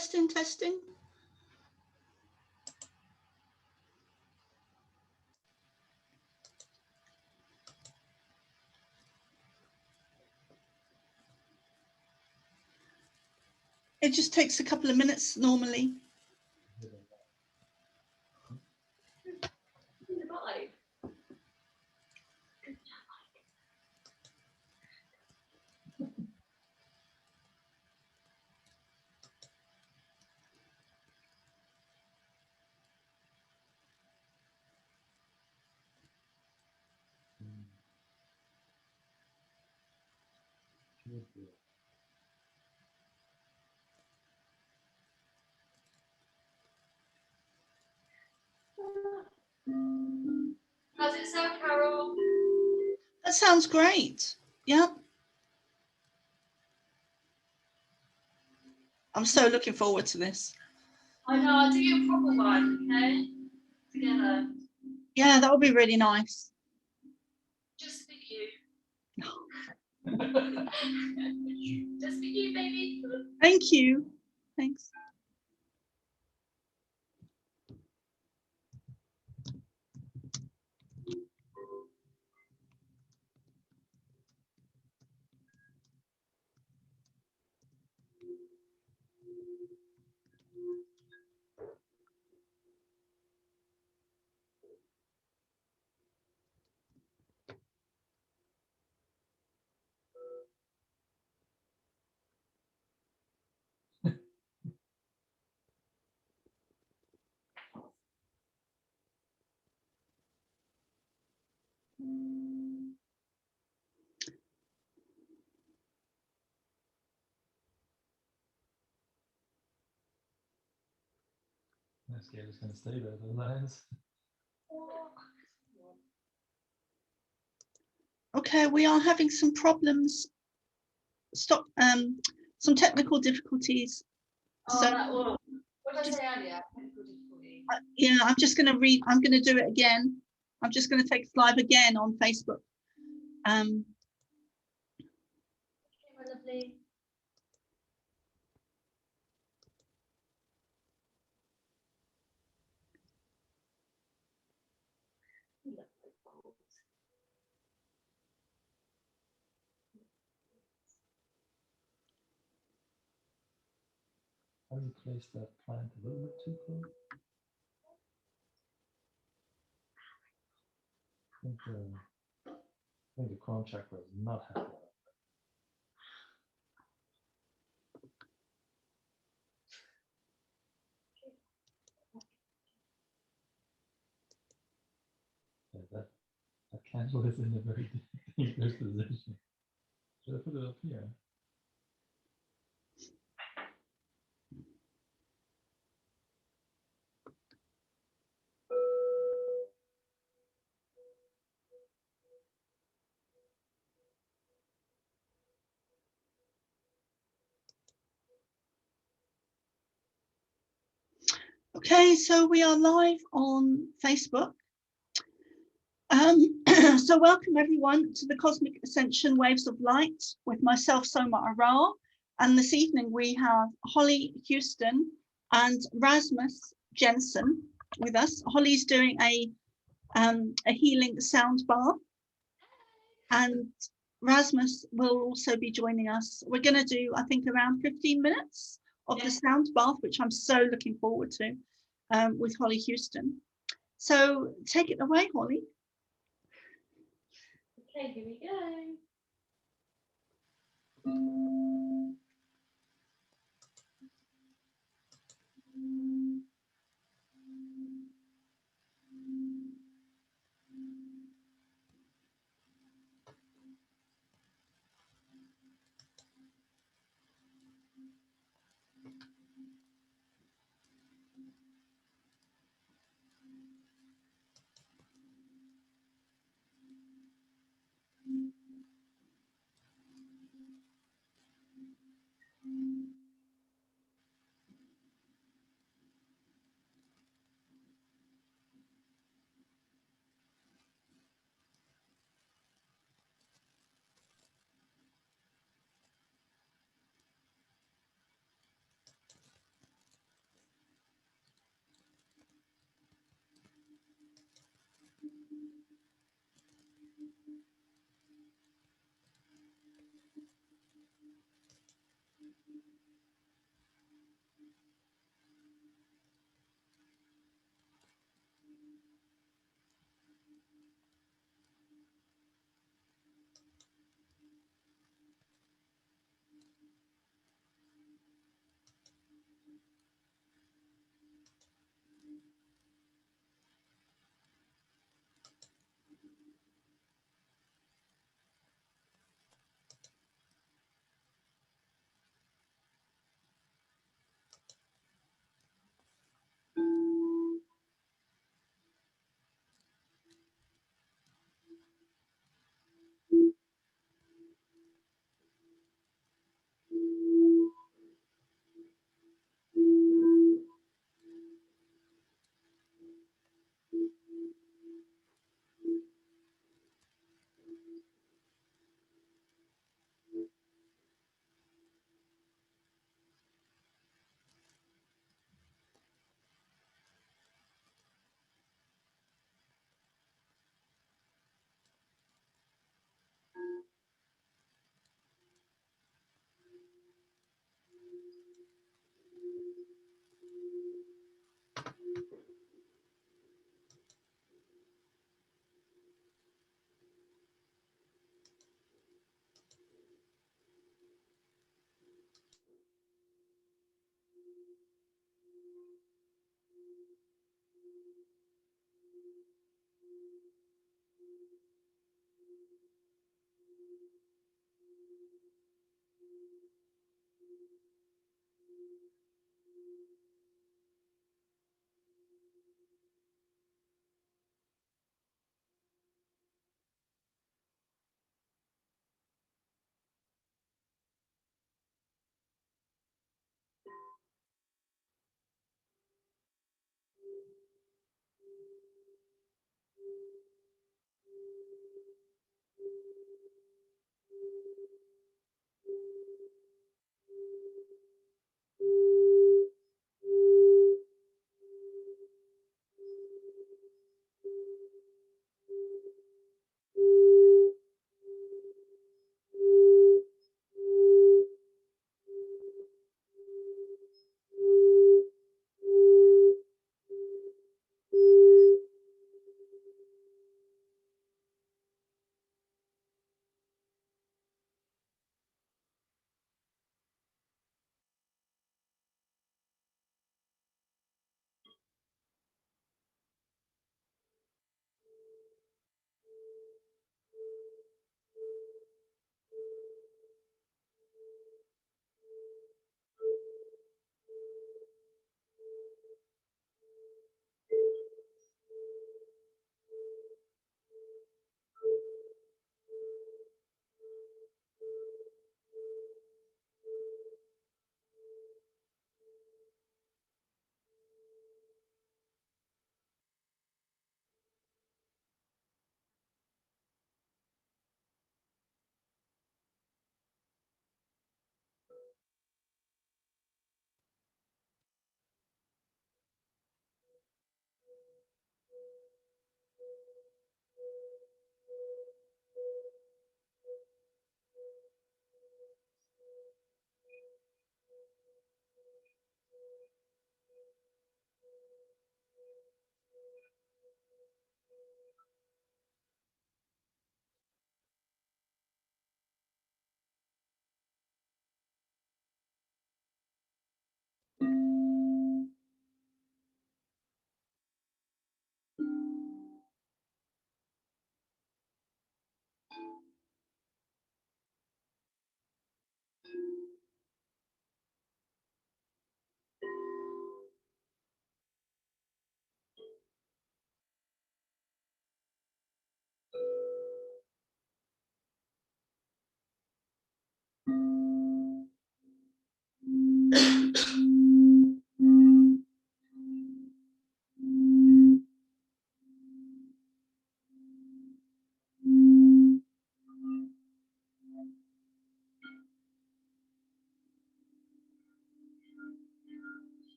testing, testing. It just takes a couple of minutes normally. How's it sound, Carol? That sounds great. Yeah. I'm so looking forward to this. I know, I'll do you a proper one, okay? Together. Yeah, that would be really nice. Just for you. Just for you, baby. Thank you. Thanks. That scale is going to stay there, the lines. Okay, we are having some problems. Stop. Some technical difficulties. Oh, So, what did I say earlier? Technical difficulty. yeah, I'm just going to read. I'm going to do it again. I'm just going to take live again on Facebook. Okay, my lovely. How do you place that plant a little bit too close? I think the crown chakra is not happy. Yeah, that candle is in a very dangerous position. Should I put it up here? okay, so we are live on Facebook. So welcome everyone to the Cosmic Ascension Waves of Light with myself, Soma Arah. And this evening we have Hollie Houston and Rasmus Jensen with us. Hollie's doing a healing sound bath, and Rasmus will also be joining us. We're going to do, I think, around 15 minutes of the sound bath, which I'm so looking forward to, with Hollie Houston. So take it away, Hollie. Okay, here we go.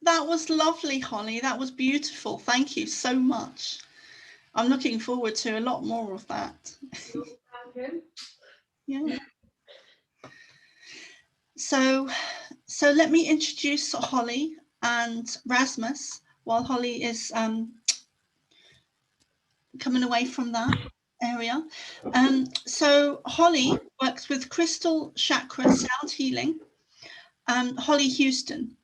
That was lovely, Holly. That was beautiful. Thank you so much. I'm looking forward to a lot more of that. Yeah. So let me introduce Holly and Rasmus while Holly is coming away from that area. So Holly works with crystal chakra sound healing. Hollie Houston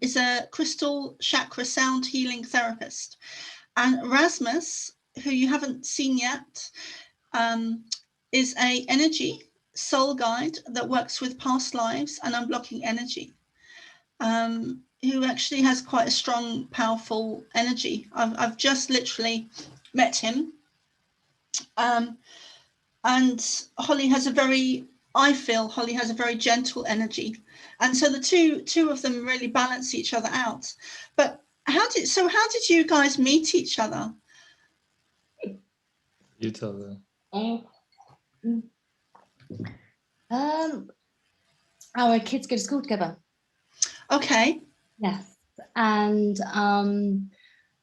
is a crystal chakra sound healing therapist. And Rasmus, who you haven't seen yet, is a energy soul guide that works with past lives and unblocking energy, who actually has quite a strong, powerful energy. I've just literally met him. And Holly has I feel Holly has a very gentle energy. And so the two of them really balance each other out. But how did you guys meet each other? You tell them. Our kids go to school together. Okay. Yes. And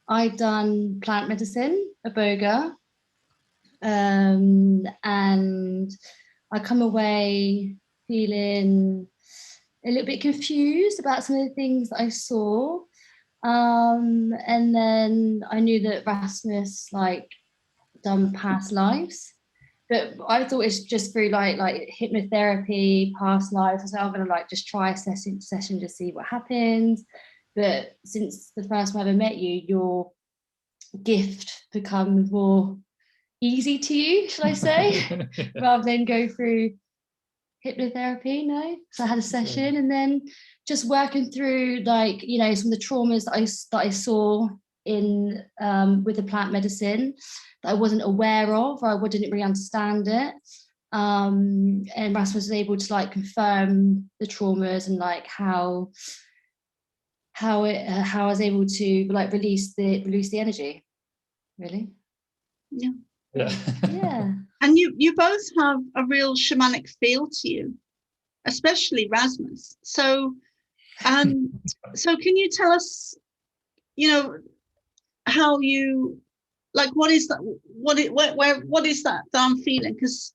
I'd done plant medicine, iboga, and I come away feeling a little bit confused about some of the things that I saw. And then I knew that Rasmus done past lives, but I thought it's just through like hypnotherapy, past lives. So I'm gonna just try a session to see what happens. But since the first time I ever met you, your gift becomes more easy to you, shall I say, rather than go through hypnotherapy. No, so I had a session, and then just working through some of the traumas that I saw in with the plant medicine that I wasn't aware of, or I didn't really understand it. And Rasmus was able to confirm the traumas and how I was able to release the energy. Really. Yeah. Yeah. And you both have a real shamanic feel to you, especially Rasmus. So so can you tell us, how you what is that, what is that I'm feeling? Because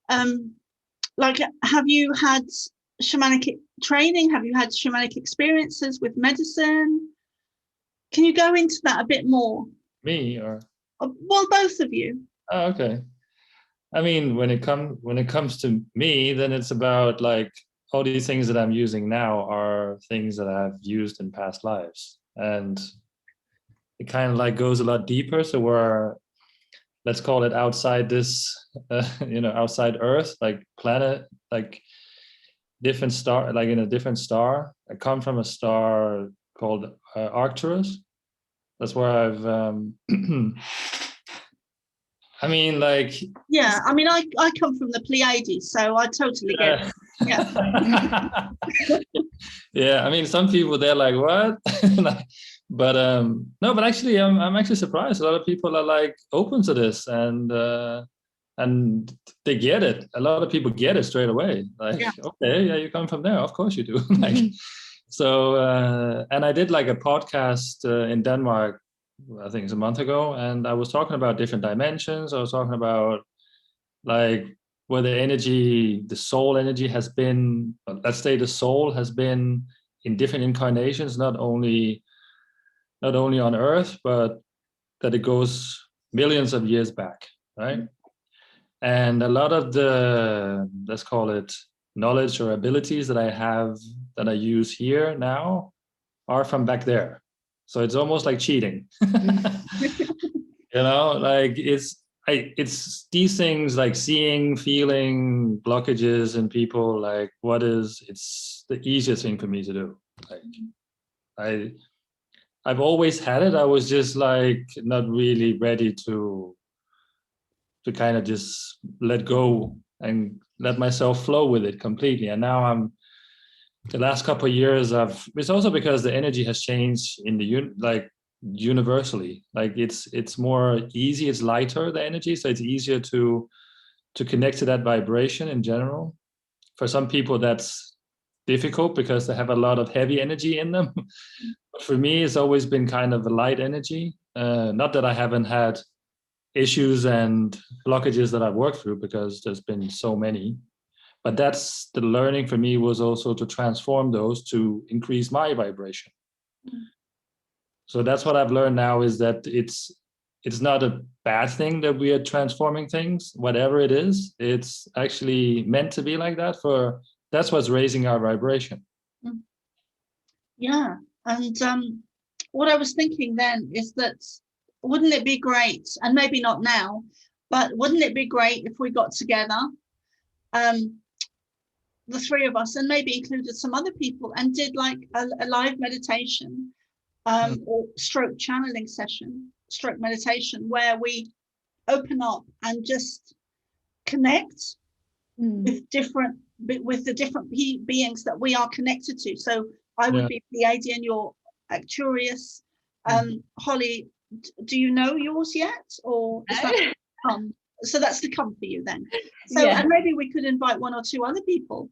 have you had shamanic training? Have you had shamanic experiences with medicine? Can you go into that a bit more? Me or? Well, both of you. Oh, okay. I mean, when it comes to me, then it's about like all these things that I'm using now are things that I've used in past lives, and it kind of like goes a lot deeper. So we're, let's call it outside this, outside Earth, like planet, like different star, like in a different star. I come from a star called Arcturus. That's where I've. I mean, like. Yeah, I mean, I come from the Pleiades, so I totally get it. Yeah. Yeah, I mean, some people, they're like, what? But no, but actually, I'm actually surprised. A lot of people are like open to this, and they get it. A lot of people get it straight away. Like, Yeah. Okay, yeah, you come from there. Of course you do. Like, so, and I did like a podcast in Denmark, I think it's a month ago, and I was talking about different dimensions. I was talking about like where the soul energy has been, let's say the soul has been in different incarnations, not only on Earth, but that it goes millions of years back, right? And a lot of the, let's call it knowledge or abilities that I have, that I use here now, are from back there. So it's almost like cheating. Like it's these things like seeing, feeling blockages in people, like it's the easiest thing for me to do. Like I've always had it. I was just like not really ready to kind of just let go and let myself flow with it completely. And now the last couple of years it's also because the energy has changed in the universally. Like it's more easy, it's lighter, the energy, so it's easier to connect to that vibration in general. For some people that's difficult because they have a lot of heavy energy in them. But for me, it's always been kind of a light energy. Not that I haven't had issues and blockages that I've worked through, because there's been so many. But that's the learning for me, was also to transform those to increase my vibration. So that's what I've learned now, is that it's not a bad thing that we are transforming things, whatever it is. It's actually meant to be like that. That's what's raising our vibration. Yeah, and what I was thinking then is that, wouldn't it be great, and maybe not now, but wouldn't it be great if we got together, the three of us, and maybe included some other people, and did like a live meditation or stroke channeling session, stroke meditation, where we open up and just connect with the different beings that we are connected to. So I would be Pleiadian, you're Arcturus. Hollie, do you know yours yet, or is that to come? So that's to come for you then. So and maybe we could invite one or two other people,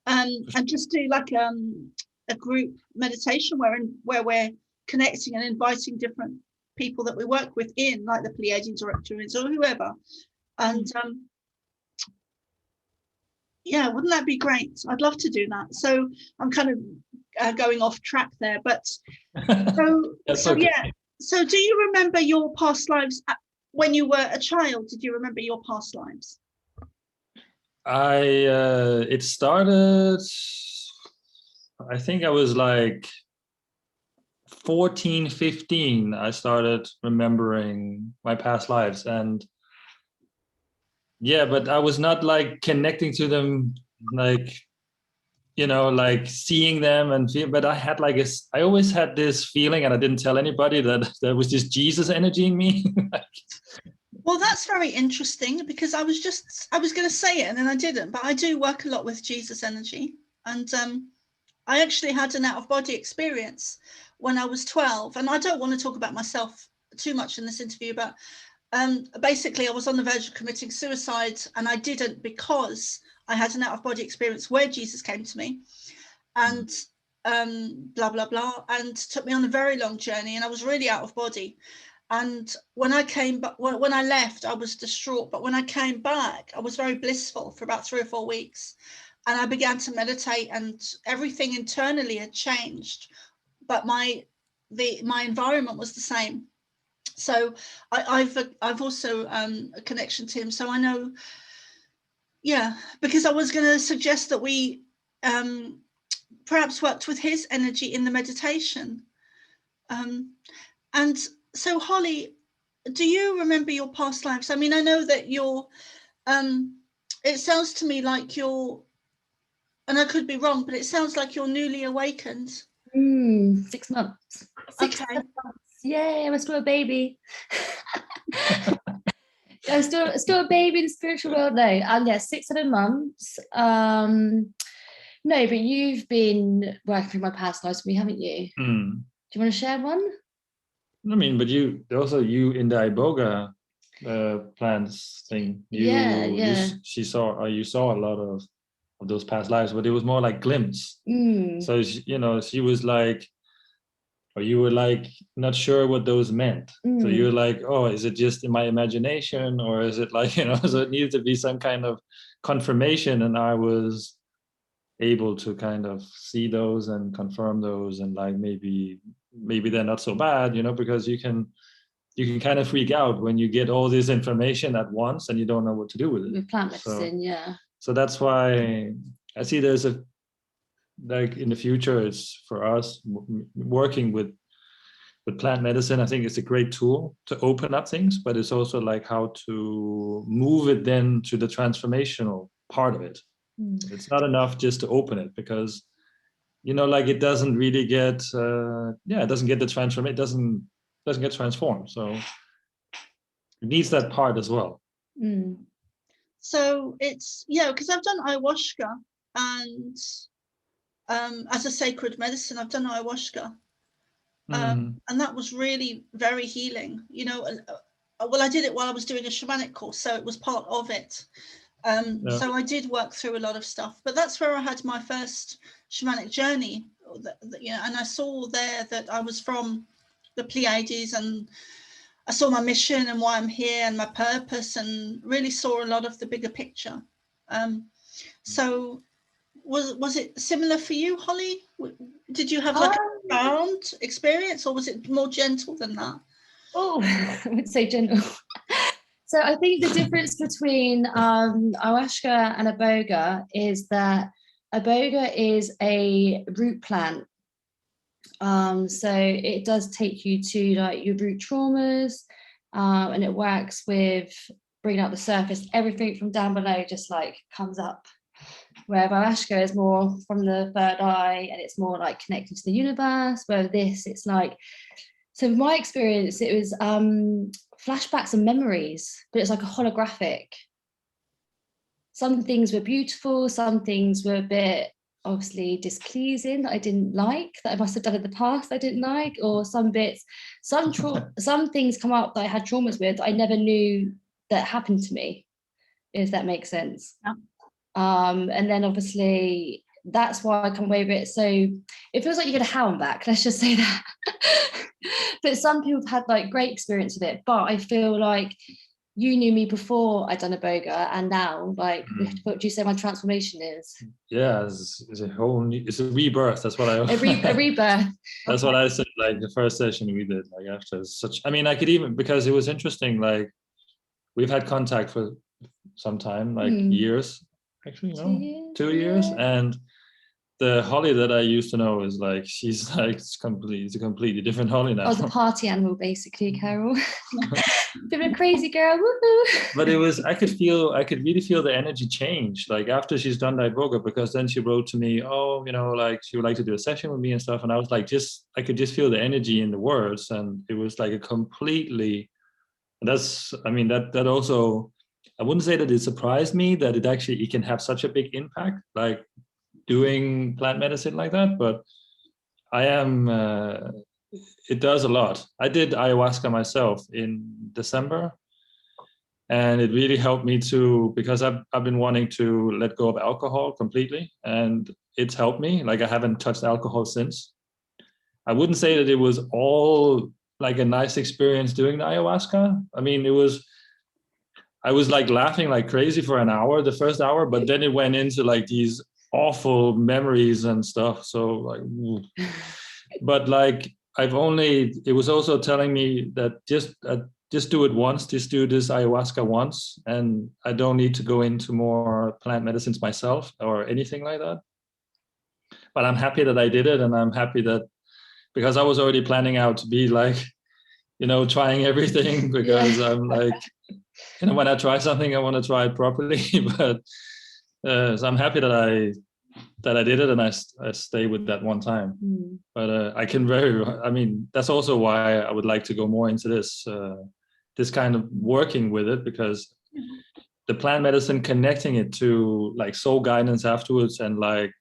and just do like a group meditation where we're connecting and inviting different people that we work with in, like the Pleiadians or Arcturians or whoever. And yeah, wouldn't that be great? I'd love to do that. So I'm kind of going off track there, but so do you remember your past lives when you were a child? Did you remember your past lives? It started, I think I was like 14, 15. I started remembering my past lives, and but I was not like connecting to them, like, like seeing them and feel, but I had like I always had this feeling, and I didn't tell anybody, that there was this Jesus energy in me. Well, that's very interesting, because I was going to say it and then I didn't, but I do work a lot with Jesus energy. And I actually had an out-of-body experience when I was 12. And I don't want to talk about myself too much in this interview, but basically I was on the verge of committing suicide, and I didn't, because I had an out-of-body experience where Jesus came to me and blah, blah, blah, and took me on a very long journey, and I was really out of body. And when I came back, when I left, I was distraught. But when I came back, I was very blissful for about 3 or 4 weeks. and I began to meditate, and everything internally had changed, but my environment was the same. So I've also a connection to him. So I know, yeah, because I was going to suggest that we perhaps worked with his energy in the meditation. And so, Hollie, do you remember your past lives? I mean, I know that you're, it sounds to me like you're, and I could be wrong, but it sounds like you're newly awakened. 6 months. Six Okay. months. Yay, I'm still a baby. I'm still a baby in the spiritual world now. And yeah, 6-7 months. No, but you've been working through my past lives with me, haven't you? Do you want to share one? I mean, but you in the Iboga plans thing. You saw a lot of those past lives, but it was more like glimpse. So she was like, or you were like not sure what those meant. So you're like, oh, is it just in my imagination, or is it like, so it needed to be some kind of confirmation, and I was able to kind of see those and confirm those, and like maybe they're not so bad, because you can kind of freak out when you get all this information at once and you don't know what to do with it. With plant medicine, So that's why I see there's like in the future, it's for us working with plant medicine. I think it's a great tool to open up things, but it's also like how to move it then to the transformational part of it. It's not enough just to open it, because like it doesn't really get it doesn't get the transform, it doesn't get transformed, so it needs that part as well. So it's because I've done ayahuasca, and as a sacred medicine, I've done ayahuasca, and that was really very healing. Well, I did it while I was doing a shamanic course, so it was part of it. So I did work through a lot of stuff, but that's where I had my first shamanic journey, and I saw there that I was from the Pleiades, and I saw my mission and why I'm here and my purpose, and really saw a lot of the bigger picture. So was it similar for you, Hollie? Did you have like a profound experience, or was it more gentle than that? Oh, I would say gentle. So I think the difference between ayahuasca and iboga is that iboga is a root plant. So it does take you to like your root traumas, and it works with bringing up the surface. Everything from down below just like comes up. Where ayahuasca is more from the third eye, and it's more like connecting to the universe. Where this, it's like, so my experience, it was flashbacks and memories, but it's like a holographic. Some things were beautiful, some things were a bit obviously displeasing that I didn't like, that I must have done in the past I didn't like, or some bits, some things come up that I had traumas with that I never knew that happened to me, if that makes sense. And then obviously that's why I come away with it. So it feels like you get a hound back, let's just say that. But some people have had like great experience with it, but I feel like you knew me before I'd done iboga, and now like what do you say my transformation is? Yeah, it's a whole new, it's a rebirth. That's what I a rebirth. That's what I said, like the first session we did, like after such, I mean, I could even, because it was interesting, like we've had contact for some time, like years, actually, 2 years. And the Hollie that I used to know is like, she's like, it's a completely different Hollie now. I was a party animal, basically, Carol. Bit of a crazy girl, woohoo. But it was, I could really feel the energy change, like after she's done that iboga, because then she wrote to me, oh, like she would like to do a session with me and stuff. And I was like, I could just feel the energy in the words. And it was like a completely, that's, I mean, that also, I wouldn't say that it surprised me that it can have such a big impact, like doing plant medicine like that, but it does a lot. I did ayahuasca myself in December, and it really helped me because I've been wanting to let go of alcohol completely, and it's helped me. Like I haven't touched alcohol since. I wouldn't say that it was all like a nice experience doing the ayahuasca. I mean, I was like laughing like crazy for an hour, the first hour, but then it went into like these awful memories and stuff. So like, ooh. But like it was also telling me that just do it once, just do this ayahuasca once, and I don't need to go into more plant medicines myself or anything like that. But I'm happy that I did it, and I'm happy that, because I was already planning out to be like, trying everything, because I'm like, when I try something, I want to try it properly. But so I'm happy that I did it, and I stay with that one time. But that's also why I would like to go more into this kind of working with it, because the plant medicine, connecting it to like soul guidance afterwards, and like,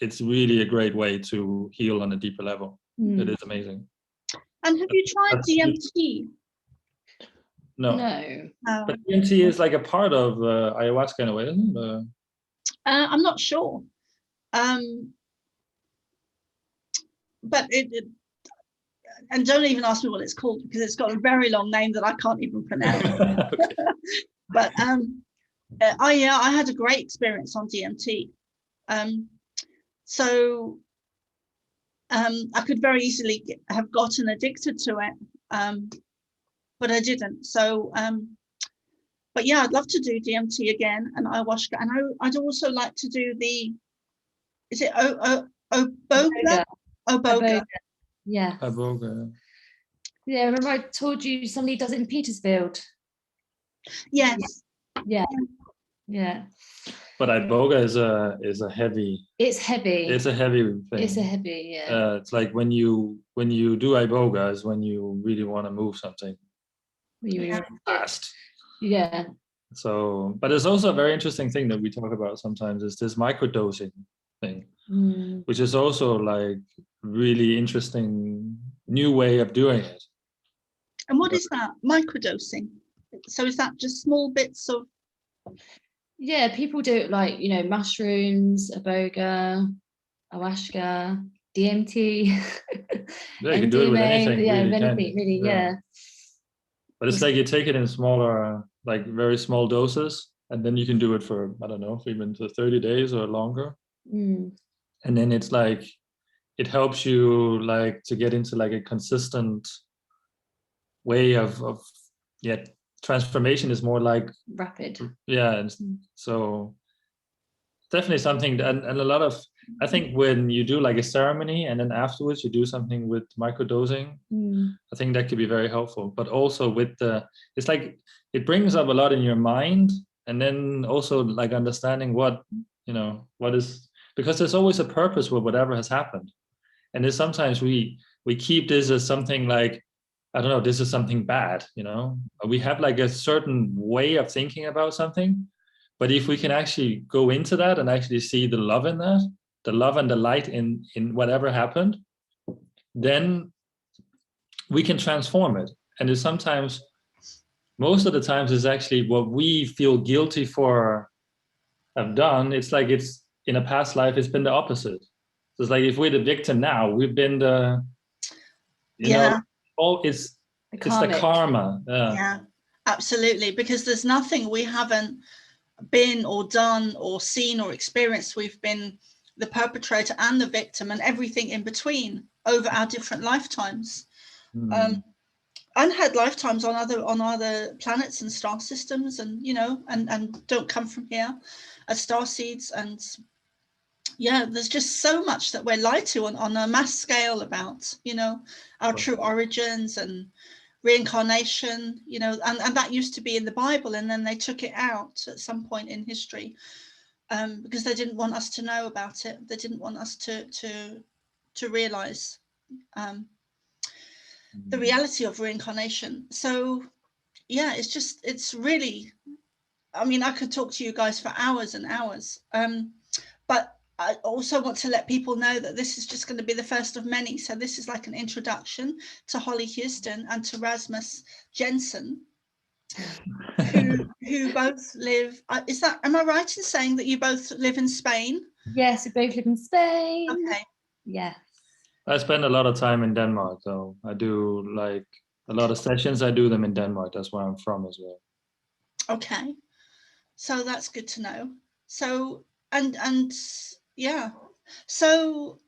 it's really a great way to heal on a deeper level. It is amazing. And have you tried DMT? No. But DMT is like a part of ayahuasca in a way, isn't it? I'm not sure. But and don't even ask me what it's called, because it's got a very long name that I can't even pronounce. Okay. But I had a great experience on DMT. So I could very easily have gotten addicted to it, but I didn't. So, but yeah, I'd love to do DMT again and ayahuasca, and I'd also like to do is it Iboga? Iboga. Yeah. Iboga. Yeah, remember I told you somebody does it in Petersfield? Yes. Yeah. Yeah. But Iboga is a heavy. It's heavy. It's a heavy thing. It's a heavy, yeah. It's like when you do Iboga is when you really want to move something fast. Yeah. So, but there's also a very interesting thing that we talk about sometimes, is this microdosing thing, which is also like really interesting new way of doing it. And what is that, microdosing? So is that just small bits of? Yeah, people do it like, mushrooms, Iboga, ayahuasca, DMT. Yeah, you can do it with anything. Yeah, really, anything, really, yeah. But it's like you take it in smaller, like very small doses, and then you can do it for, I don't know, even to 30 days or longer. And then it's like, it helps you like to get into like a consistent way of transformation is more like rapid. Yeah. And so definitely something, and a lot of, I think when you do like a ceremony and then afterwards you do something with microdosing, I think that could be very helpful. But also with it's like it brings up a lot in your mind, and then also like understanding what is, because there's always a purpose with whatever has happened. And then sometimes we keep this as something like, I don't know, this is something bad, we have like a certain way of thinking about something. But if we can actually go into that and actually see the love in that, the love and the light in whatever happened, then we can transform it. And it's sometimes, most of the times, is actually what we feel guilty for have done. It's like it's in a past life, it's been the opposite. So it's like if we're the victim now, we've been the, it's the karma. Yeah, absolutely. Because there's nothing we haven't been or done or seen or experienced. We've been the perpetrator and the victim and everything in between over our different lifetimes. And had lifetimes on other planets and star systems, and and don't come from here as StarSeeds. And yeah, there's just so much that we're lied to on a mass scale about our true origins and reincarnation, and that used to be in the Bible, and then they took it out at some point in history because they didn't want us to know about it. They didn't want us to realize the reality of reincarnation. So yeah, it's really, I mean, I could talk to you guys for hours and hours, but I also want to let people know that this is just going to be the first of many. So this is like an introduction to Hollie Houston and to Rasmus Jensen, who both live. Am I right in saying that you both live in Spain? Yes, we both live in Spain. Okay. Yes. I spend a lot of time in Denmark, though. I do like a lot of sessions. I do them in Denmark. That's where I'm from as well. Okay. So that's good to know. So and yeah. So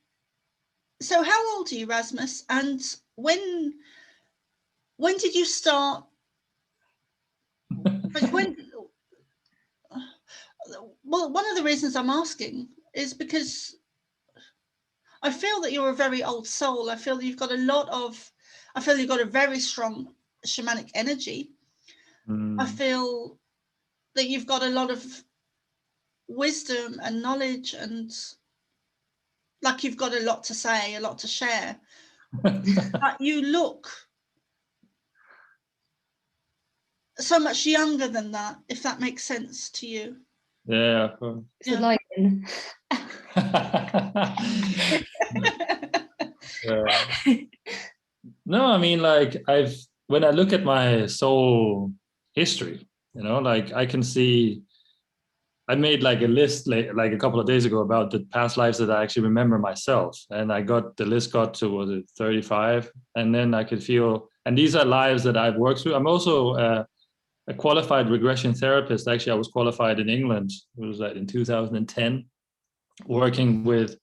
how old are you, Rasmus? And when did you start? Like well, one of the reasons I'm asking is because I feel that you're a very old soul. I feel you've got a very strong shamanic energy. I feel that you've got a lot of wisdom and knowledge, and like you've got a lot to say, a lot to share. But you look so much younger than that, if that makes sense to you. Yeah, of course. It's a lion. No, I mean, like when I look at my soul history, you know, like I can see, I made like a list like a couple of days ago about the past lives that I actually remember myself, and the list got to, was it 35, and then I could feel, and these are lives that I've worked through. I'm also a qualified regression therapist. Actually, I was qualified in England. It was like in 2010, working with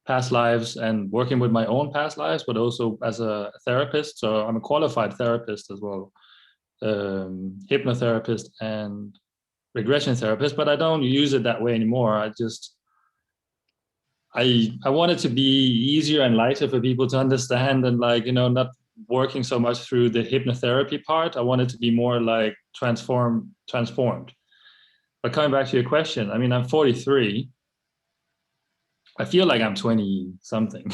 past lives and working with my own past lives, but also as a therapist. So I'm a qualified therapist as well, hypnotherapist and regression therapist, but I don't use it that way anymore. I want it to be easier and lighter for people to understand, and like, you know, not working so much through the hypnotherapy part. I want it to be more like transformed. But coming back to your question, I mean, I'm 43. I feel like I'm 20 something.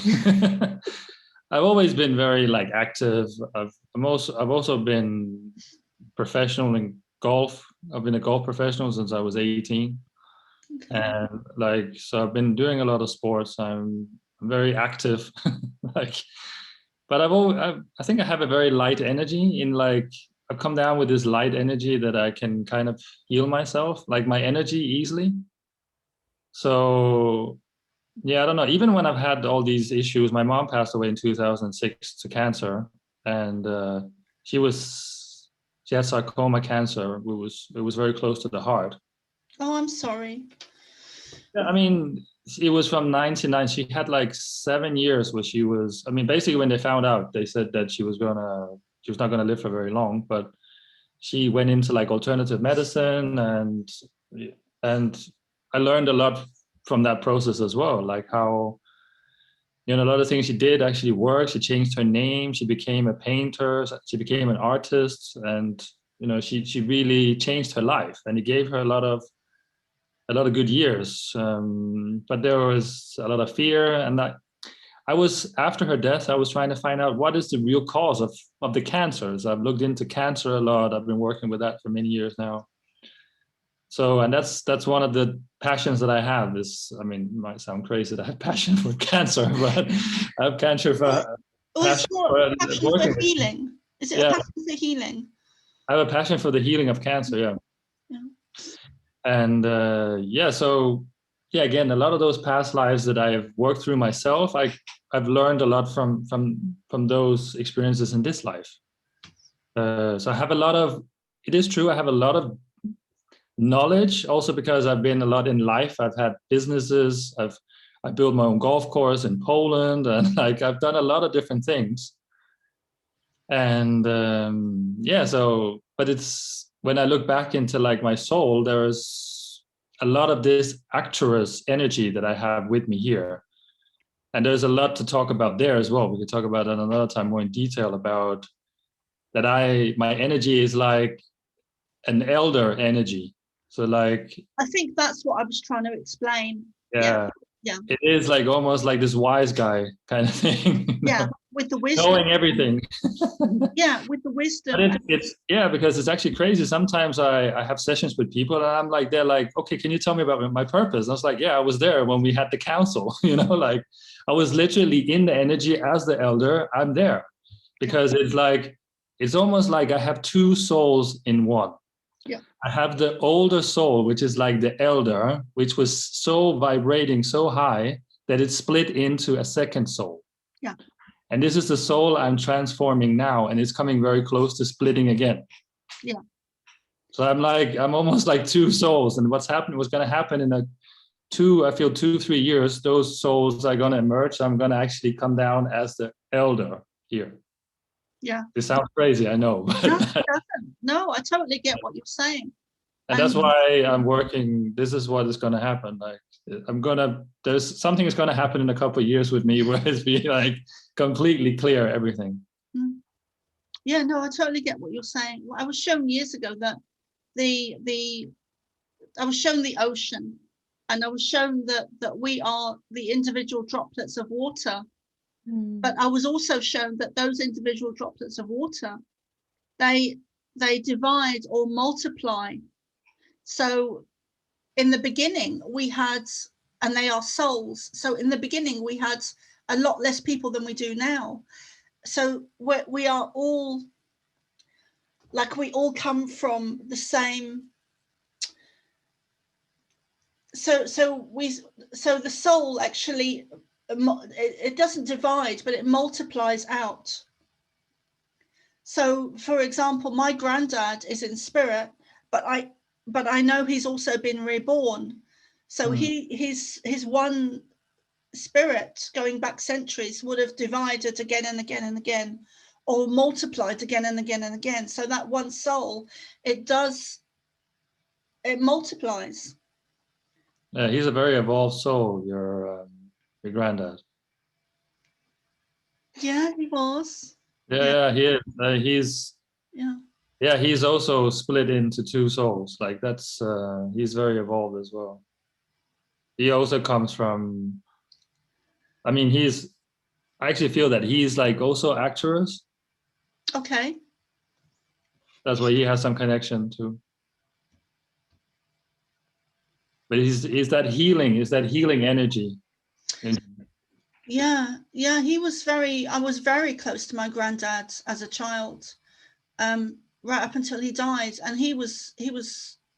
I've always been very like active. I've also been professional in golf. I've been a golf professional since I was 18. Okay. And like, so I've been doing a lot of sports. I'm very active. Like, but I think I have a very light energy in like, I've come down with this light energy that I can kind of heal myself, like my energy easily. So yeah, I don't know. Even when I've had all these issues, my mom passed away in 2006 to cancer, and she had sarcoma cancer. It was very close to the heart. Oh, I'm sorry. Yeah, I mean, it was from 99. She had like 7 years where she was. I mean, basically, when they found out, they said that she was not gonna live for very long. But she went into like alternative medicine, and I learned a lot from that process as well, like how, you know, a lot of things she did actually worked. She changed her name, she became a painter, she became an artist, and you know, she really changed her life, and it gave her a lot of good years. But there was a lot of fear, and I was, after her death, I was trying to find out what is the real cause of the cancers. I've looked into cancer a lot. I've been working with that for many years now. So, and that's one of the passions that I have. Is, I mean, it might sound crazy that I have passion for cancer, but I have passion for healing. Is it a passion for healing? I have a passion for the healing of cancer. Yeah. And so yeah, again, a lot of those past lives that I have worked through myself, I've learned a lot from those experiences in this life. So I have a lot of. It is true. I have a lot of knowledge, also because I've been a lot in life. I've had businesses. I built my own golf course in Poland, and like I've done a lot of different things. And so, but it's, when I look back into like my soul, there's a lot of this Arcturus energy that I have with me here, and there's a lot to talk about there as well. We could talk about that another time more in detail, about that. My energy is like an elder energy. So like, I think that's what I was trying to explain. Yeah. It is like almost like this wise guy kind of thing. Yeah, with the wisdom. Knowing everything. Yeah, with the wisdom. But it's because it's actually crazy. Sometimes I have sessions with people, and I'm like, they're like, okay, can you tell me about my purpose? And I was like, yeah, I was there when we had the council, you know, like I was literally in the energy as the elder. I'm there because it's like, it's almost like I have two souls in one. Yeah. I have the older soul, which is like the elder, which was so vibrating so high that it split into a second soul. Yeah. And this is the soul I'm transforming now, and it's coming very close to splitting again. Yeah. So I'm almost like two souls, and what's going to happen in I feel 2-3 years, those souls are gonna emerge. I'm gonna actually come down as the elder here. Yeah. This sounds crazy, I know. No, it doesn't. No, I totally get what you're saying. And that's why I'm working. This is what is going to happen. Like there's something is going to happen in a couple of years with me where it's be like completely clear everything. Yeah, no, I totally get what you're saying. I was shown years ago that I was shown the ocean, and I was shown that we are the individual droplets of water. But I was also shown that those individual droplets of water, they divide or multiply. So in the beginning we had, and they are souls. So in the beginning we had a lot less people than we do now. So we are all, like, we all come from the same. So the soul actually, it doesn't divide, but it multiplies out. So for example, my granddad is in spirit, but I know he's also been reborn. So his one spirit going back centuries would have divided again and again and again, or multiplied again and again and again. So that one soul, it multiplies. He's a very evolved soul, your granddad. Yeah, he was. Yeah, he is. He's also split into 2 souls. Like that's he's very evolved as well. He also comes from, I mean, I actually feel that he's like also Acturus. Okay. That's why he has some connection to. But is that healing energy. Yeah, he was I was very close to my granddad as a child, right up until he died. And he was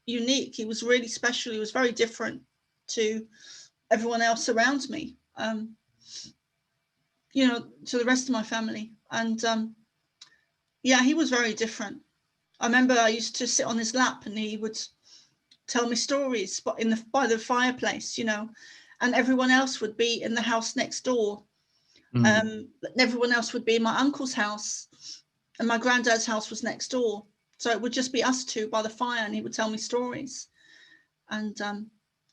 unique. He was really special. He was very different to everyone else around me, to the rest of my family. And yeah, he was very different. I remember I used to sit on his lap and he would tell me stories by the fireplace, and everyone else would be in the house next door. Everyone else would be in my uncle's house, and my granddad's house was next door. So it would just be us 2 by the fire, and he would tell me stories. And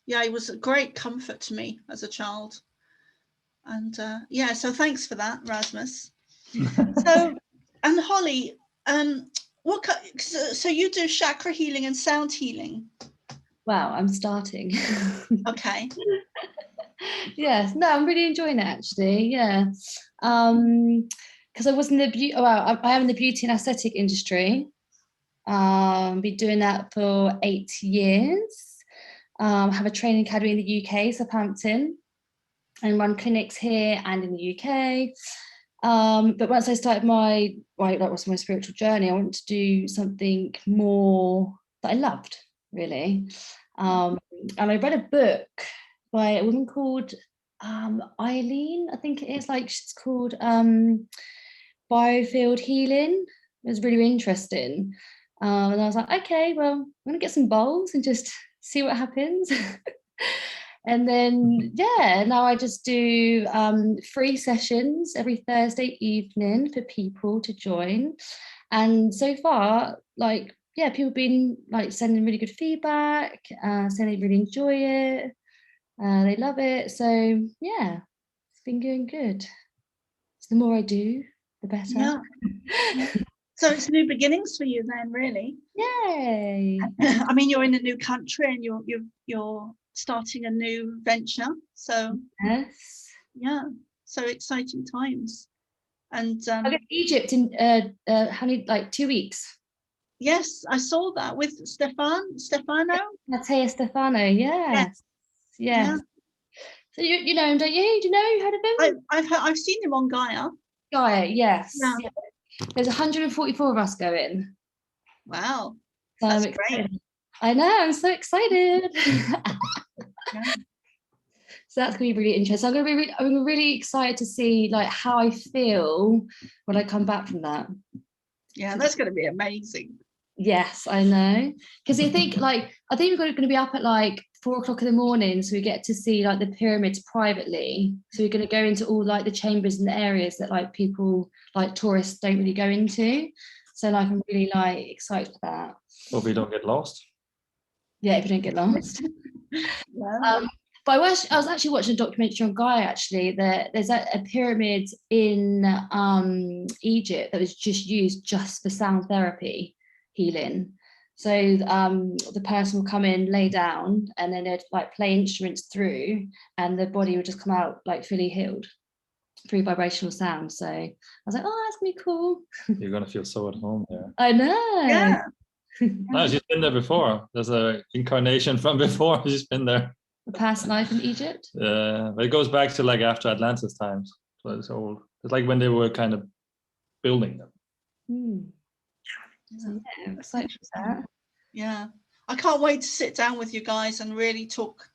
yeah, he was a great comfort to me as a child. And yeah, so thanks for that, Rasmus. So, and Hollie, so you do chakra healing and sound healing? Wow, I'm starting. Okay. Yes, no, I'm really enjoying it actually. Yeah, because I was in the I am in the beauty and aesthetic industry. Been doing that for 8 years. Have a training academy in the UK, Southampton, and run clinics here and in the UK. But once I started that was my spiritual journey, I wanted to do something more that I loved, really. And I read a book by a woman called Eileen, I think it is, like it's called Biofield Healing. It was really interesting. And I was like, okay, well, I'm gonna get some bowls and just see what happens. And then, yeah, now I just do free sessions every Thursday evening for people to join. And so far, like, yeah, people have been like sending really good feedback, saying they really enjoy it. They love it. So yeah, it's been going good. So the more I do, the better. Yeah. So it's new beginnings for you then, really. Yay. I mean, you're in a new country and you're starting a new venture. So yes. Yeah, so exciting times. And I go to Egypt in how many, like 2 weeks. Yes, I saw that with Stefano. Matteo Stefano, yes. Yeah. So you know him, don't you? Do you know, heard of him? I've seen him on Gaia. Gaia, yes. Yeah. There's 144 of us going. Wow. So that's great. great. I know, I'm so excited. Yeah. So that's gonna be really interesting. I'm really excited to see like how I feel when I come back from that. Yeah, that's gonna be amazing. Yes, I know. Because I think we're going to be up at like 4 o'clock in the morning, so we get to see like the pyramids privately. So we're going to go into all like the chambers and the areas that like people, like tourists, don't really go into. So like I'm really like excited for that. Hope we don't get lost. Yeah, if you don't get lost. Yeah. But I was actually watching a documentary on Gaia, actually, that there's a pyramid in Egypt that was just used just for sound therapy healing. So the person will come in, lay down, and then they'd like play instruments through, and the body would just come out like fully healed through vibrational sound. So I was like, oh, that's gonna be cool. You're gonna feel so at home there. I know. Yeah. No, she's been there before. There's a incarnation from before. She's been there. The past life in Egypt. But it goes back to like after Atlantis times. So it's old. It's like when they were kind of building them. So, yeah, I'm excited for that. Yeah, I can't wait to sit down with you guys and really talk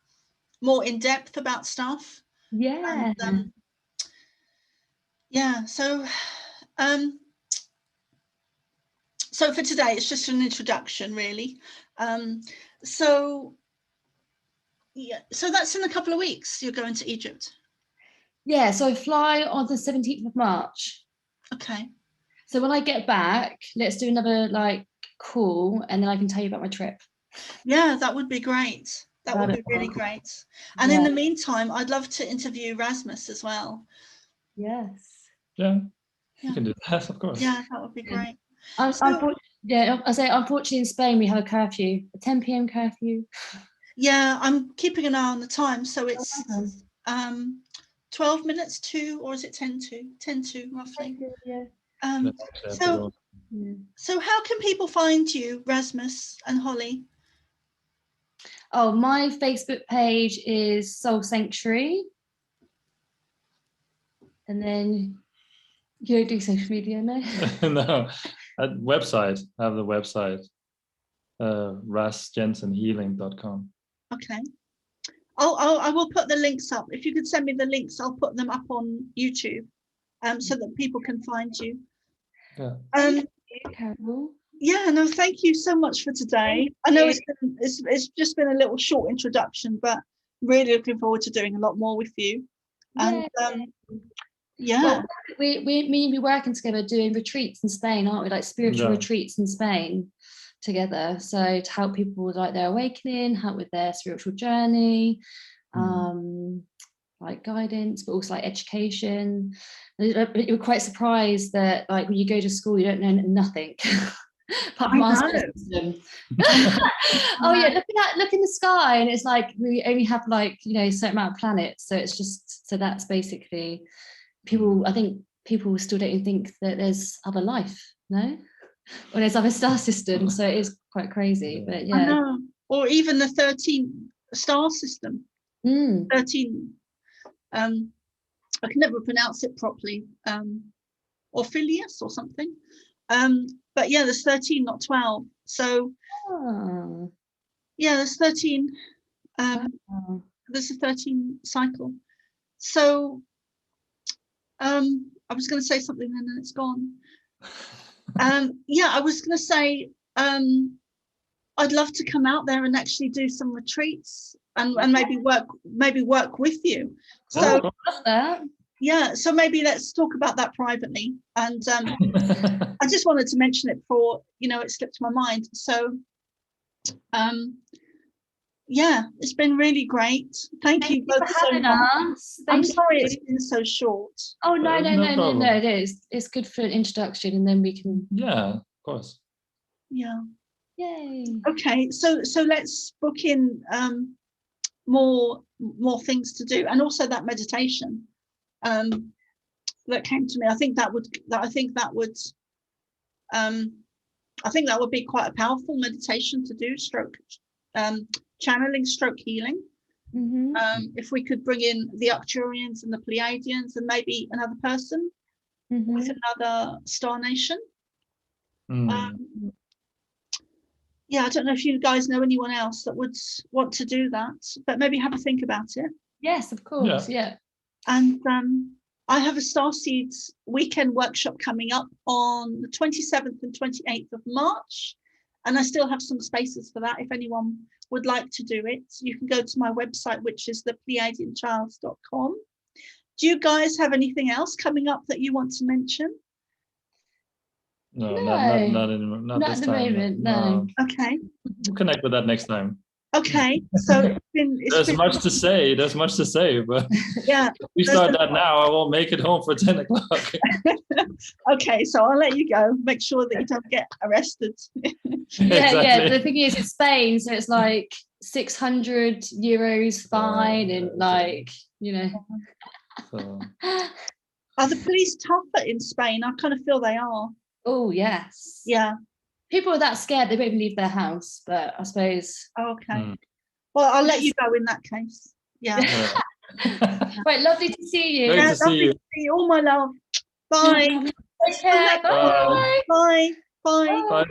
more in depth about stuff. Yeah. And, yeah. So for today, it's just an introduction, really. So that's in a couple of weeks. You're going to Egypt. Yeah. So I fly on the 17th of March. Okay. So when I get back, let's do another like call, and then I can tell you about my trip. Yeah, that would be great. That would be really great. And in the meantime, I'd love to interview Rasmus as well. Yes. Yeah, you can do that, of course. Yeah, that would be great. Unfortunately in Spain we have a curfew, a 10 p.m. curfew. Yeah, I'm keeping an eye on the time, so it's 12 minutes to, or is it 10 to? 10 to roughly. Yeah. So how can people find you, Rasmus and Hollie? Oh, my Facebook page is Soul Sanctuary. And then you don't do social media, no? No, at website. I have the website, rasjensenhealing.com. Okay. I will put the links up. If you could send me the links, I'll put them up on YouTube, so that people can find you. Yeah. Carol. Yeah, no, thank you so much for today. I know it's just been a little short introduction, but really looking forward to doing a lot more with you. And well, we're working together doing retreats in Spain, aren't we? Like spiritual retreats in Spain together. So to help people with like their awakening, help with their spiritual journey, like guidance, but also like education. You're quite surprised that like when you go to school, you don't know nothing. Apart from our system. Oh yeah, look in the sky, and it's like we only have like, you know, a certain amount of planets. So it's just, so that's basically people. I think people still don't even think that there's other life, no, or there's other star systems. So it is quite crazy, but yeah. I know. Or even the 13 star system. 13. I can never pronounce it properly. Orpheus or something. But yeah, there's 13, not 12. So yeah, there's 13. There's a 13 cycle. So I was going to say something and then it's gone. Yeah, I was going to say I'd love to come out there and actually do some retreats and maybe work with you. So yeah, so maybe let's talk about that privately. And I just wanted to mention it before, you know, it slipped my mind. So yeah, it's been really great. Thank you both so much. I'm sorry it's been so short. Oh no, it is. It's good for an introduction, and then we can. Yeah, of course. Yeah. Yay. Okay, so let's book in more things to do, and also that meditation that came to me. I think that would be quite a powerful meditation to do. Channeling, stroke healing. If we could bring in the Arcturians and the Pleiadians and maybe another person with another star nation. Yeah, I don't know if you guys know anyone else that would want to do that, but maybe have a think about it. Yes, of course. Yeah. And I have a StarSeed weekend workshop coming up on the 27th and 28th of March. And I still have some spaces for that if anyone would like to do it. You can go to my website, which is the Pleiadianchild.com. Do you guys have anything else coming up that you want to mention? No, No. not Not this at the time. moment, no. Okay. We'll connect with that next time. Okay. So it's There's been much to say. There's much to say, but yeah. if we start that now, I won't make it home for 10 o'clock. Okay, so I'll let you go. Make sure that you don't get arrested. Yeah, Exactly. the thing is, it's Spain, so it's like 600 euros fine, and like, you know. So, Are the police tougher in Spain? I kind of feel they are. Oh yes. Yeah. People are that scared they won't even leave their house, but I suppose. Okay. Well, I'll let you go in that case. Yeah. yeah. Right, lovely to see you. Great to see lovely you. to see you. All my love. Bye. Take care. Bye. Bye. Bye. Bye. Bye.